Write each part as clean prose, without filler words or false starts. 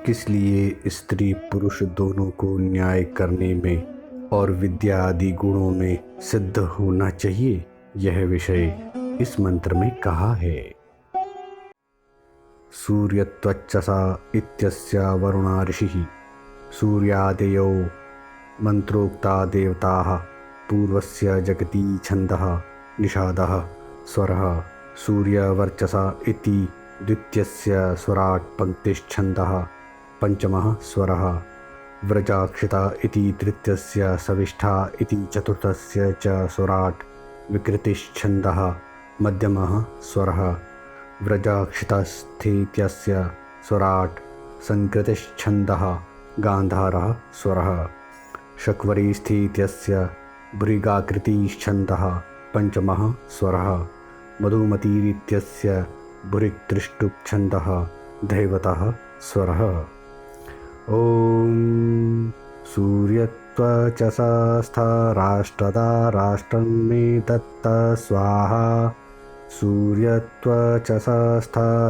किस लिए स्त्री पुरुष दोनों को न्याय करने में और विद्या आदि गुणों में सिद्ध होना चाहिए, यह विषय इस मंत्र में कहा है। सूर्यत्वच्चसा इत्यस्य वरुणा ऋषिः सूर्यादयो मंत्रोक्ता देवताः पूर्वस्य जगति छन्दः निषादः स्वरः सूर्यवर्चसा इति द्वितीयस्य स्वराट् पंक्तिश्छन्दः पंचमः स्वरः व्रजाक्षिता इति तृतीयस्य सविष्ठा इति चतुर्थस्य च स्वराट् विकृतिश्छन्दः मध्यमः स्वरः व्रजाक्षितस्थित्यस्य स्वराट् संकृतिश्छन्दः गान्धारः स्वरः शक्वरीस्थित्यस्य भृगाकृतिश्छन्दः पंचमः स्वरः मधुमतीरित्यस्य भुरिक्तृष्टुप्छन्दः दैवतः स्वरः। ॐ सूर्यत्वचसा राष्ट्रदा राष्ट्रं मे दत्त स्वाहा सूर्यत्वचसा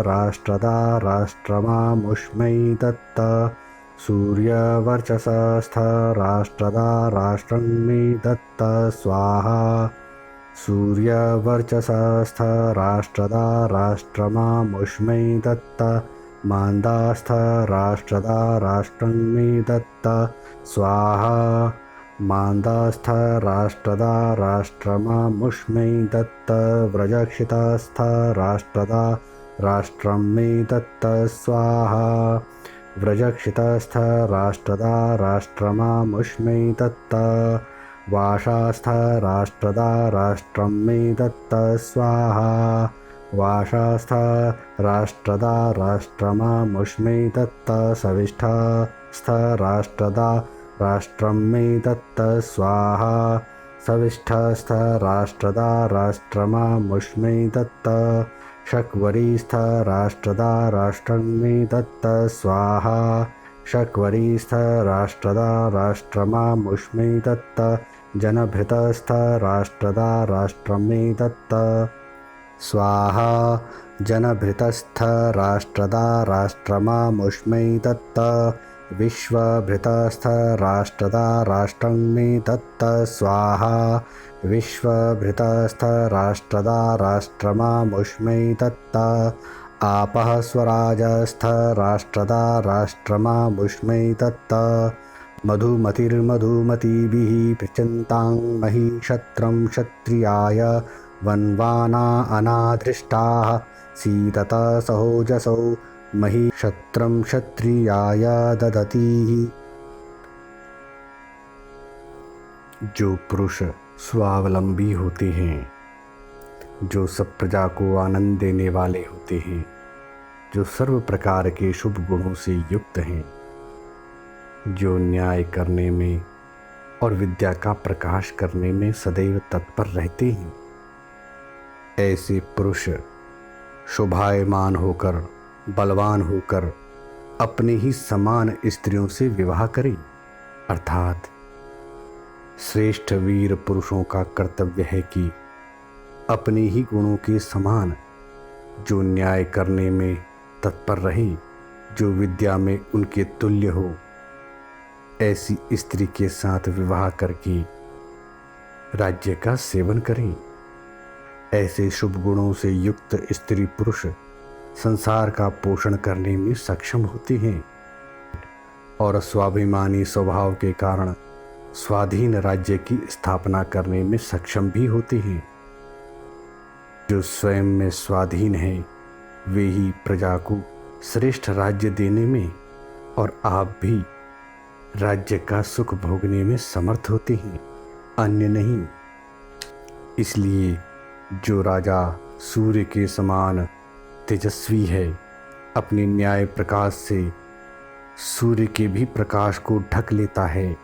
राष्ट्रदा राष्ट्रमामुष्मै दत्त सूर्यवर्चसा राष्ट्रदा राष्ट्रं मे दत्त स्वाहा सूर्यवर्चसा राष्ट्रदा राष्ट्रमामुष्मै दत्त मान्दास्थ राष्ट्रदा राष्ट्रं मे दत्त स्वाहा मान्दास्थ राष्ट्रदा राष्ट्रमामुष्मै दत्त व्रजक्षितस्थ राष्ट्रदा राष्ट्रं मे दत्त स्वाहा व्रजक्षितस्थ राष्ट्रदा राष्ट्रमामुष्मै दत्त वाशास्थ राष्ट्रदा राष्ट्रं मे दत्त स्वाहा वाशास्थ राष्ट्रदा राष्ट्रमामुष्मै दत्त सविष्ठास्थ राष्ट्रदा राष्ट्रं मे दत्त स्वाहा सविष्ठास्थ राष्ट्रदा राष्ट्रमामुष्मै दत्त शक्वरीस्थ राष्ट्रदा राष्ट्रं मे दत्त स्वाहा शक्वरीस्थ राष्ट्रदा राष्ट्रमामुष्मै दत्त जनभृतस्थ राष्ट्रदा राष्ट्रं मे दत्त स्वाहा जनभृतस्थ राष्ट्रदा राष्ट्रमामुष्मै दत्त विश्वभृतस्थ राष्ट्रदा राष्ट्रं मे दत्त स्वाहा विश्वभृतस्थ राष्ट्रदा राष्ट्रमामुष्मै दत्त आपः स्वराजस्थ राष्ट्रदा राष्ट्रमामुष्मै दत्त मधुमतिर्मधुमतीभिः पृच्छन्तां महिषत्रं क्षत्रियाय वन्वाना अनाधृष्टाः सीदत सहोजसौ महिषत्रं क्षत्रियाय ददतीः। जो पुरुष स्वावलंबी होते हैं, जो सब प्रजा को आनंद देने वाले होते हैं, जो सर्व प्रकार के शुभ गुणों से युक्त हैं, जो न्याय करने में और विद्या का प्रकाश करने में सदैव तत्पर रहते हैं, ऐसे पुरुष शोभायमान होकर बलवान होकर अपने ही समान स्त्रियों से विवाह करें। अर्थात श्रेष्ठ वीर पुरुषों का कर्तव्य है कि अपने ही गुणों के समान जो न्याय करने में तत्पर रहे, जो विद्या में उनके तुल्य हो, ऐसी स्त्री के साथ विवाह करके राज्य का सेवन करें। ऐसे शुभ गुणों से युक्त स्त्री पुरुष संसार का पोषण करने में सक्षम होते हैं और स्वाभिमानी स्वभाव के कारण स्वाधीन राज्य की स्थापना करने में सक्षम भी होते हैं। जो स्वयं में स्वाधीन है वे ही प्रजा को श्रेष्ठ राज्य देने में और आप भी राज्य का सुख भोगने में समर्थ होते हैं, अन्य नहीं। इसलिए जो राजा सूर्य के समान तेजस्वी है, अपने न्याय प्रकाश से सूर्य के भी प्रकाश को ढक लेता है,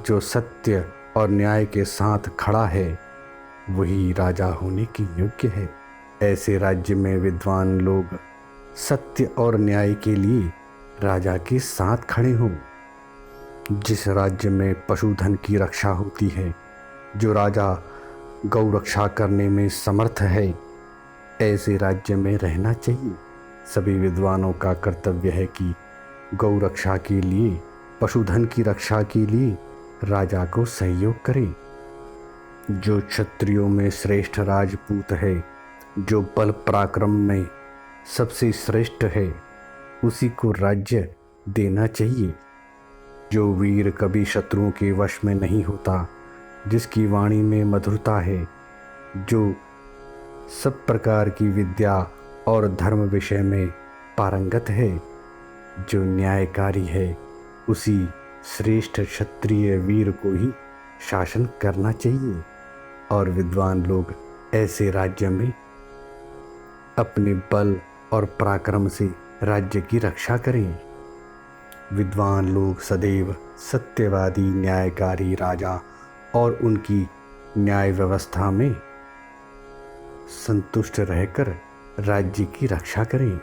जो सत्य और न्याय के साथ खड़ा है, वही राजा होने के योग्य है। ऐसे राज्य में विद्वान लोग सत्य और न्याय के लिए राजा के साथ खड़े हों। जिस राज्य में पशुधन की रक्षा होती है, जो राजा गौ रक्षा करने में समर्थ है, ऐसे राज्य में रहना चाहिए। सभी विद्वानों का कर्तव्य है कि गौ रक्षा के लिए, पशुधन की रक्षा के लिए राजा को सहयोग करें। जो क्षत्रियों में श्रेष्ठ राजपूत है, जो बल पराक्रम में सबसे श्रेष्ठ है, उसी को राज्य देना चाहिए। जो वीर कभी शत्रुओं के वश में नहीं होता, जिसकी वाणी में मधुरता है, जो सब प्रकार की विद्या और धर्म विषय में पारंगत है, जो न्यायकारी है, उसी श्रेष्ठ क्षत्रिय वीर को ही शासन करना चाहिए। और विद्वान लोग ऐसे राज्य में अपने बल और पराक्रम से राज्य की रक्षा करें। विद्वान लोग सदैव सत्यवादी, न्यायकारी राजा और उनकी न्याय व्यवस्था में संतुष्ट रहकर राज्य की रक्षा करें।